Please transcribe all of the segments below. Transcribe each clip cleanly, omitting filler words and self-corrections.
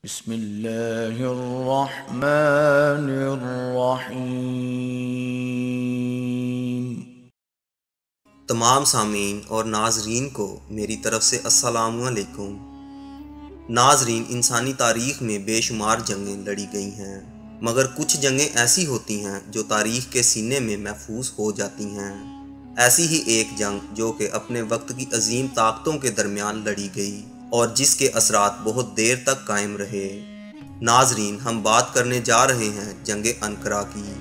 بسم اللہ الرحمن الرحیم۔ تمام سامعین اور ناظرین کو میری طرف سے السلام علیکم۔ ناظرین، انسانی تاریخ میں بے شمار جنگیں لڑی گئی ہیں، مگر کچھ جنگیں ایسی ہوتی ہیں جو تاریخ کے سینے میں محفوظ ہو جاتی ہیں۔ ایسی ہی ایک جنگ جو کہ اپنے وقت کی عظیم طاقتوں کے درمیان لڑی گئی اور جس کے اثرات بہت دیر تک قائم رہے۔ ناظرین، ہم بات کرنے جا رہے ہیں جنگ انقرہ کی،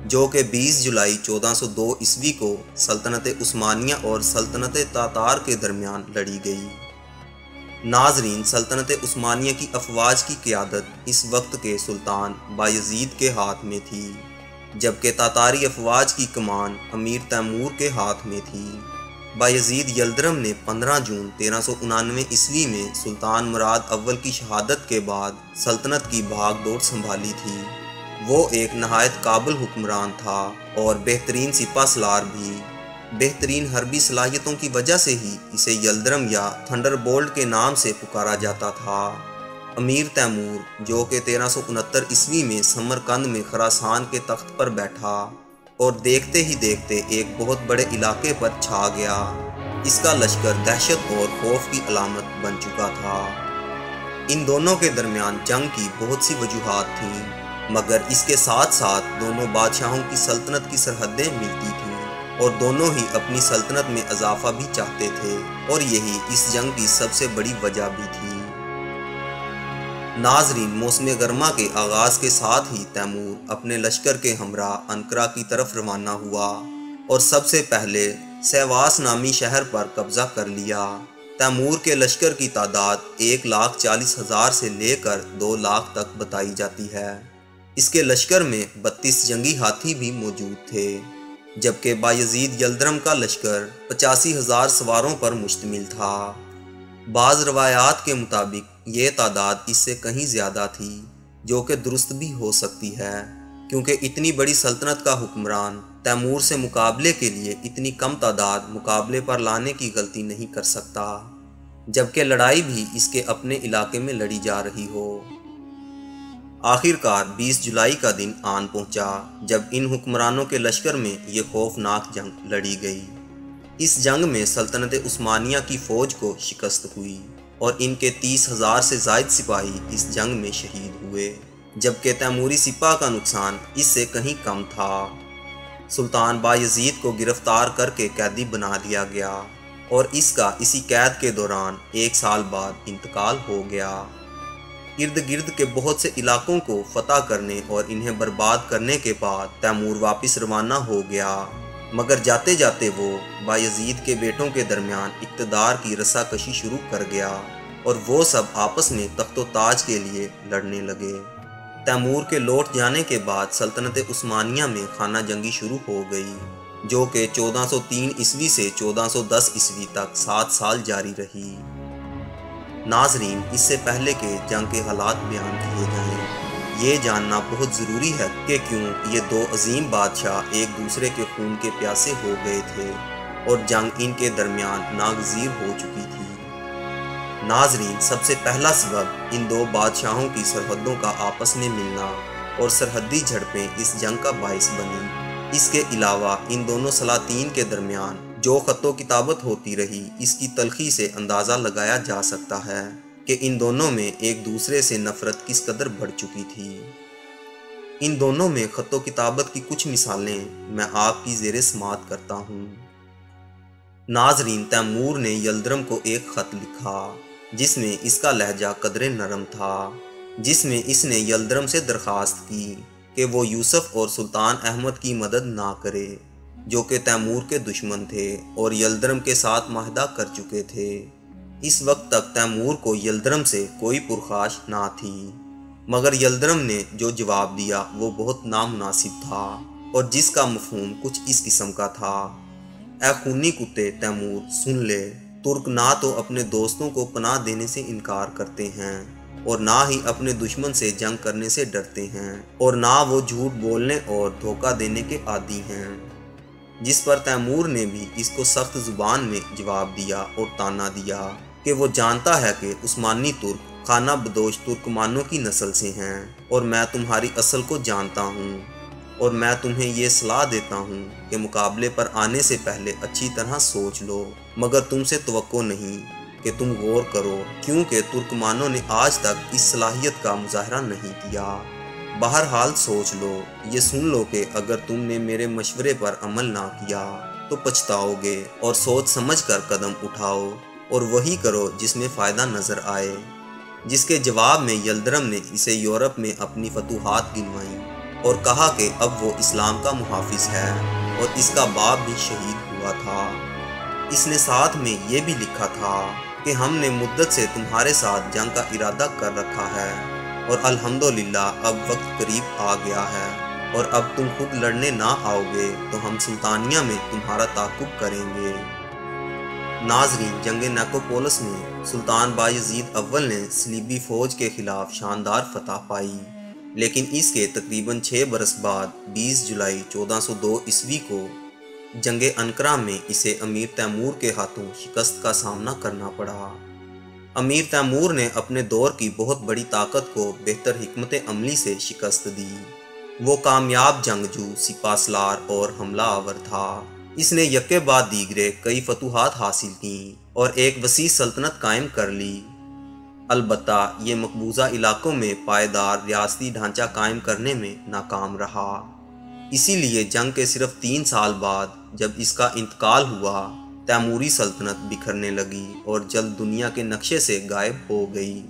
جو کہ 20 جولائی 1402 عیسوی کو سلطنت عثمانیہ اور سلطنت تاتار کے درمیان لڑی گئی۔ ناظرین، سلطنت عثمانیہ کی افواج کی قیادت اس وقت کے سلطان بایزید کے ہاتھ میں تھی، جبکہ تاتاری افواج کی کمان امیر تیمور کے ہاتھ میں تھی۔ بایزید یلدرم نے 15 جون 1399 عیسوی میں سلطان مراد اول کی شہادت کے بعد سلطنت کی بھاگ دوڑ سنبھالی تھی۔ وہ ایک نہایت قابل حکمران تھا اور بہترین سپہ سالار بھی۔ بہترین حربی صلاحیتوں کی وجہ سے ہی اسے یلدرم یا تھنڈر بولٹ کے نام سے پکارا جاتا تھا۔ امیر تیمور، جو کہ 1369 عیسوی میں سمرقند میں خراسان کے تخت پر بیٹھا اور دیکھتے ہی دیکھتے ایک بہت بڑے علاقے پر چھا گیا، اس کا لشکر دہشت اور خوف کی علامت بن چکا تھا۔ ان دونوں کے درمیان جنگ کی بہت سی وجوہات تھیں، مگر اس کے ساتھ ساتھ دونوں بادشاہوں کی سلطنت کی سرحدیں ملتی تھیں اور دونوں ہی اپنی سلطنت میں اضافہ بھی چاہتے تھے، اور یہی اس جنگ کی سب سے بڑی وجہ بھی تھی۔ ناظرین، موسم گرما کے آغاز کے ساتھ ہی تیمور اپنے لشکر کے ہمراہ انقرہ کی طرف روانہ ہوا اور سب سے پہلے سیواس نامی شہر پر قبضہ کر لیا۔ تیمور کے لشکر کی تعداد 1,40,000 سے لے کر 2 لاکھ تک بتائی جاتی ہے۔ اس کے لشکر میں 32 جنگی ہاتھی بھی موجود تھے، جبکہ بایزید یلدرم کا لشکر 85,000 سواروں پر مشتمل تھا۔ بعض روایات کے مطابق یہ تعداد اس سے کہیں زیادہ تھی، جو کہ درست بھی ہو سکتی ہے، کیونکہ اتنی بڑی سلطنت کا حکمران تیمور سے مقابلے کے لیے اتنی کم تعداد مقابلے پر لانے کی غلطی نہیں کر سکتا، جبکہ لڑائی بھی اس کے اپنے علاقے میں لڑی جا رہی ہو۔ آخرکار 20 جولائی کا دن آن پہنچا جب ان حکمرانوں کے لشکر میں یہ خوفناک جنگ لڑی گئی۔ اس جنگ میں سلطنت عثمانیہ کی فوج کو شکست ہوئی اور ان کے 30,000 سے زائد سپاہی اس جنگ میں شہید ہوئے، جبکہ تیموری سپاہ کا نقصان اس سے کہیں کم تھا۔ سلطان بایزید کو گرفتار کر کے قیدی بنا لیا گیا اور اس کا اسی قید کے دوران 1 سال بعد انتقال ہو گیا۔ ارد گرد کے بہت سے علاقوں کو فتح کرنے اور انہیں برباد کرنے کے بعد تیمور واپس روانہ ہو گیا، مگر جاتے جاتے وہ بایزید کے بیٹوں کے درمیان اقتدار کی رسا کشی شروع کر گیا اور وہ سب آپس میں تخت و تاج کے لیے لڑنے لگے۔ تیمور کے لوٹ جانے کے بعد سلطنت عثمانیہ میں خانہ جنگی شروع ہو گئی، جو کہ 1403 عیسوی سے 1410 عیسوی تک 7 سال جاری رہی۔ ناظرین، اس سے پہلے کہ جنگ کے حالات بیان کیے جائیں، یہ جاننا بہت ضروری ہے کہ کیوں یہ 2 عظیم بادشاہ ایک دوسرے کے خون کے پیاسے ہو گئے تھے اور جنگ ان کے درمیان ناگزیر ہو چکی تھی۔ ناظرین، سب سے پہلا سبب ان 2 بادشاہوں کی سرحدوں کا آپس میں ملنا اور سرحدی جھڑپیں اس جنگ کا باعث بنی۔ اس کے علاوہ ان دونوں سلاطین کے درمیان جو خط و کتابت ہوتی رہی، اس کی تلخی سے اندازہ لگایا جا سکتا ہے کہ ان دونوں میں ایک دوسرے سے نفرت کس قدر بڑھ چکی تھی۔ ان دونوں میں خط و کتابت کی کچھ مثالیں میں آپ کی زیر سماعت کرتا ہوں۔ ناظرین، تیمور نے یلدرم کو ایک خط لکھا جس میں اس کا لہجہ قدرے نرم تھا، جس میں اس نے یلدرم سے درخواست کی کہ وہ یوسف اور سلطان احمد کی مدد نہ کرے، جو کہ تیمور کے دشمن تھے اور یلدرم کے ساتھ معاہدہ کر چکے تھے۔ اس وقت تک تیمور کو یلدرم سے کوئی پرخاش نہ تھی، مگر یلدرم نے جو جواب دیا وہ بہت نامناسب تھا اور جس کا مفہوم کچھ اس قسم کا تھا: اے خونی کتے تیمور، سن لے، ترک نہ تو اپنے دوستوں کو پناہ دینے سے انکار کرتے ہیں اور نہ ہی اپنے دشمن سے جنگ کرنے سے ڈرتے ہیں، اور نہ وہ جھوٹ بولنے اور دھوکہ دینے کے عادی ہیں۔ جس پر تیمور نے بھی اس کو سخت زبان میں جواب دیا اور طعنہ دیا کہ وہ جانتا ہے کہ عثمانی ترک خانہ بدوش ترکمانوں کی نسل سے ہیں، اور میں تمہاری اصل کو جانتا ہوں، اور میں تمہیں یہ صلاح دیتا ہوں کہ مقابلے پر آنے سے پہلے اچھی طرح سوچ لو، مگر تم سے توقع نہیں کہ تم غور کرو، کیونکہ ترکمانوں نے آج تک اس صلاحیت کا مظاہرہ نہیں کیا۔ بہرحال سوچ لو، یہ سن لو کہ اگر تم نے میرے مشورے پر عمل نہ کیا تو پچھتاؤ گے، اور سوچ سمجھ کر قدم اٹھاؤ اور وہی کرو جس میں فائدہ نظر آئے۔ جس کے جواب میں یلدرم نے اسے یورپ میں اپنی فتوحات گنوائیں اور کہا کہ اب وہ اسلام کا محافظ ہے، اور اس کا باپ بھی شہید ہوا تھا۔ اس نے ساتھ میں یہ بھی لکھا تھا کہ ہم نے مدت سے تمہارے ساتھ جنگ کا ارادہ کر رکھا ہے، اور الحمدللہ اب وقت قریب آ گیا ہے، اور اب تم خود لڑنے نہ آؤ گے تو ہم سلطانیہ میں تمہارا تعاقب کریں گے۔ ناظرین، جنگ نیکوپولس میں سلطان بایزید اول نے صلیبی فوج کے خلاف شاندار فتح پائی، لیکن اس کے تقریباً 6 برس بعد 20 جولائی 1402 عیسوی کو جنگ انقرہ میں اسے امیر تیمور کے ہاتھوں شکست کا سامنا کرنا پڑا۔ امیر تیمور نے اپنے دور کی بہت بڑی طاقت کو بہتر حکمت عملی سے شکست دی۔ وہ کامیاب جنگجو، سپہ سالار اور حملہ آور تھا۔ اس نے یکے بعد دیگرے کئی فتوحات حاصل کیں اور ایک وسیع سلطنت قائم کر لی۔ البتہ یہ مقبوضہ علاقوں میں پائیدار ریاستی ڈھانچہ قائم کرنے میں ناکام رہا۔ اسی لیے جنگ کے صرف 3 سال بعد جب اس کا انتقال ہوا، تیموری سلطنت بکھرنے لگی اور جلد دنیا کے نقشے سے غائب ہو گئی۔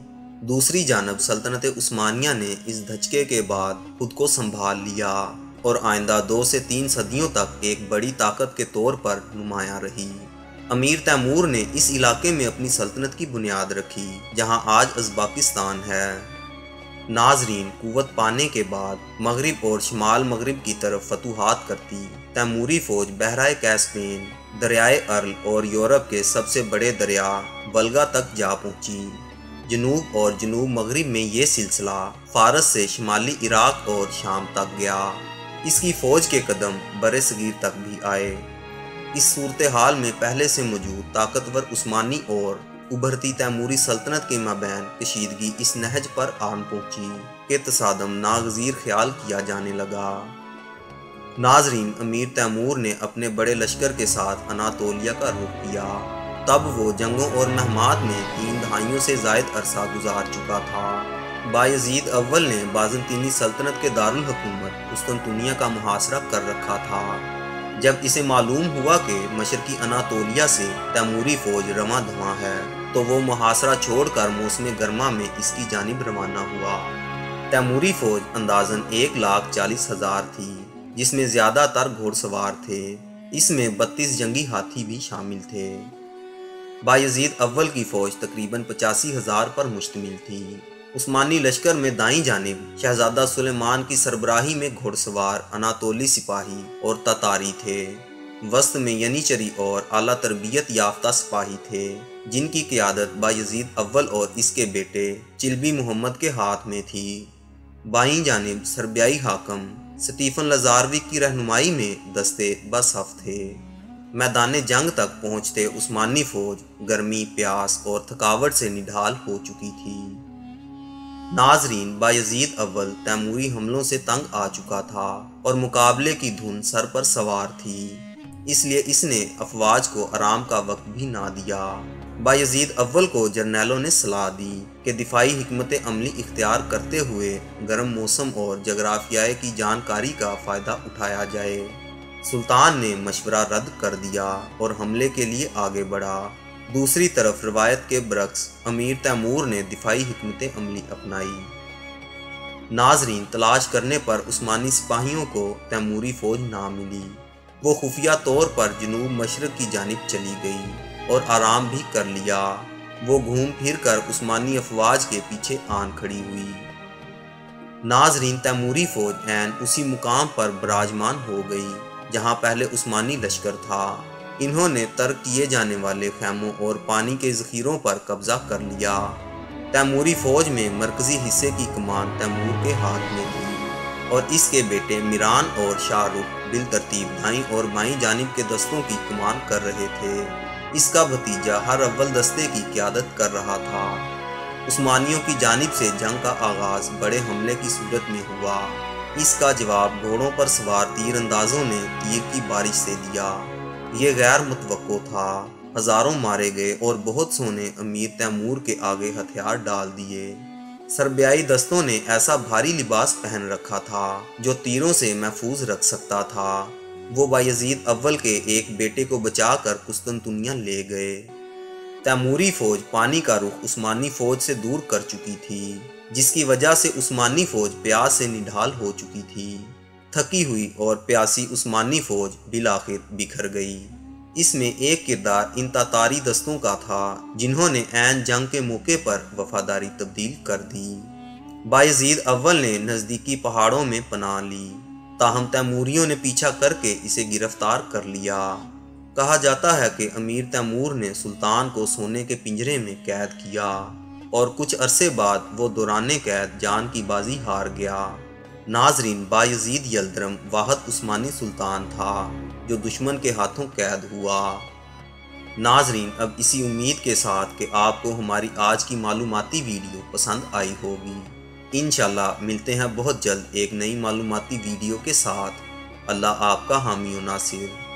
دوسری جانب سلطنت عثمانیہ نے اس دھچکے کے بعد خود کو سنبھال لیا اور آئندہ 2 سے 3 صدیوں تک ایک بڑی طاقت کے طور پر نمایاں رہی۔ امیر تیمور نے اس علاقے میں اپنی سلطنت کی بنیاد رکھی جہاں آج ازبکستان ہے۔ ناظرین، قوت پانے کے بعد مغرب اور شمال مغرب کی طرف فتوحات کرتی تیموری فوج بحیرہ کیسپین، دریائے ارل اور یورپ کے سب سے بڑے دریا ولگا تک جا پہنچی۔ جنوب اور جنوب مغرب میں یہ سلسلہ فارس سے شمالی عراق اور شام تک گیا۔ اس کی فوج کے قدم بر صغیر تک بھی آئے۔ اس صورتحال میں پہلے سے موجود طاقتور عثمانی اور ابھرتی تیموری سلطنت کے مابین کشیدگی اس نہج پر آن پہنچی کہ تصادم ناگزیر خیال کیا جانے لگا۔ ناظرین، امیر تیمور نے اپنے بڑے لشکر کے ساتھ اناطولیہ کا رخ کیا۔ تب وہ جنگوں اور مہمات میں 3 دہائیوں سے زائد عرصہ گزار چکا تھا۔ بایزید اول نے بازنطینی سلطنت کے دارالحکومت قسطنطنیہ کا محاصرہ کر رکھا تھا۔ جب اسے معلوم ہوا کہ مشرقی اناطولیہ سے تیموری فوج رواں دواں ہے تو وہ محاصرہ چھوڑ کر موسم گرما میں اس کی جانب روانہ ہوا۔ تیموری فوج اندازاً 1,40,000 تھی، جس میں زیادہ تر گھوڑ سوار تھے۔ اس میں 32 جنگی ہاتھی بھی شامل تھے۔ بایزید اول کی فوج تقریباً 85,000 پر مشتمل تھی۔ عثمانی لشکر میں دائیں جانب شہزادہ سلیمان کی سربراہی میں گھوڑ سوار اناطولی سپاہی اور تاتاری تھے۔ وسط میں ینیچری اور اعلیٰ تربیت یافتہ سپاہی تھے، جن کی قیادت بایزید اول اور اس کے بیٹے چلبی محمد کے ہاتھ میں تھی۔ بائیں جانب سربیائی حاکم سٹیفن لازاروی کی رہنمائی میں دستے بصف تھے۔ میدان جنگ تک پہنچتے عثمانی فوج گرمی، پیاس اور تھکاوٹ سے نڈھال ہو چکی تھی۔ ناظرین، بایزید اول تیموری حملوں سے تنگ آ چکا تھا اور مقابلے کی دھن سر پر سوار تھی، اس لیے اس نے افواج کو آرام کا وقت بھی نہ دیا۔ بایزید اول کو جرنیلوں نے صلاح دی کہ دفاعی حکمت عملی اختیار کرتے ہوئے گرم موسم اور جغرافیہ کی جانکاری کا فائدہ اٹھایا جائے۔ سلطان نے مشورہ رد کر دیا اور حملے کے لیے آگے بڑھا۔ دوسری طرف روایت کے برعکس امیر تیمور نے دفاعی حکمت عملی اپنائی۔ ناظرین، تلاش کرنے پر عثمانی سپاہیوں کو تیموری فوج نہ ملی۔ وہ خفیہ طور پر جنوب مشرق کی جانب چلی گئی اور آرام بھی کر لیا۔ وہ گھوم پھر کر عثمانی افواج کے پیچھے آن کھڑی ہوئی۔ ناظرین، تیموری فوج عین اسی مقام پر براجمان ہو گئی جہاں پہلے عثمانی لشکر تھا۔ انہوں نے ترک کیے جانے والے خیموں اور پانی کے ذخیروں پر قبضہ کر لیا۔ تیموری فوج میں مرکزی حصے کی کمان تیمور کے ہاتھ میں تھی اور اس کے بیٹے میران اور شاہ رخ بالترتیب دائیں اور بائیں جانب کے دستوں کی کمان کر رہے تھے۔ اس کا بھتیجا ہر اول دستے کی قیادت کر رہا تھا۔ عثمانیوں کی جانب سے جنگ کا آغاز بڑے حملے کی صورت میں ہوا۔ اس کا جواب گھوڑوں پر سوار تیر اندازوں نے تیر کی بارش سے دیا۔ یہ غیر متوقع تھا۔ ہزاروں مارے گئے اور بہت سو نے امیر تیمور کے آگے ہتھیار ڈال دیے۔ سربیائی دستوں نے ایسا بھاری لباس پہن رکھا تھا جو تیروں سے محفوظ رکھ سکتا تھا۔ وہ بایزید اول کے ایک بیٹے کو بچا کر قسطنطنیہ لے گئے۔ تیموری فوج پانی کا رخ عثمانی فوج سے دور کر چکی تھی، جس کی وجہ سے عثمانی فوج پیاس سے نڈھال ہو چکی تھی۔ تھکی ہوئی اور پیاسی عثمانی فوج بالآخر بکھر گئی۔ اس میں ایک کردار ان تاتاری دستوں کا تھا جنہوں نے عین جنگ کے موقع پر وفاداری تبدیل کر دی۔ بایزید اول نے نزدیکی پہاڑوں میں پناہ لی، تاہم تیموریوں نے پیچھا کر کے اسے گرفتار کر لیا۔ کہا جاتا ہے کہ امیر تیمور نے سلطان کو سونے کے پنجرے میں قید کیا اور کچھ عرصے بعد وہ دوران قید جان کی بازی ہار گیا۔ ناظرین، بایزید یلدرم واحد عثمانی سلطان تھا جو دشمن کے ہاتھوں قید ہوا۔ ناظرین، اب اسی امید کے ساتھ کہ آپ کو ہماری آج کی معلوماتی ویڈیو پسند آئی ہوگی، انشاءاللہ ملتے ہیں بہت جلد ایک نئی معلوماتی ویڈیو کے ساتھ۔ اللہ آپ کا حامی و ناصر۔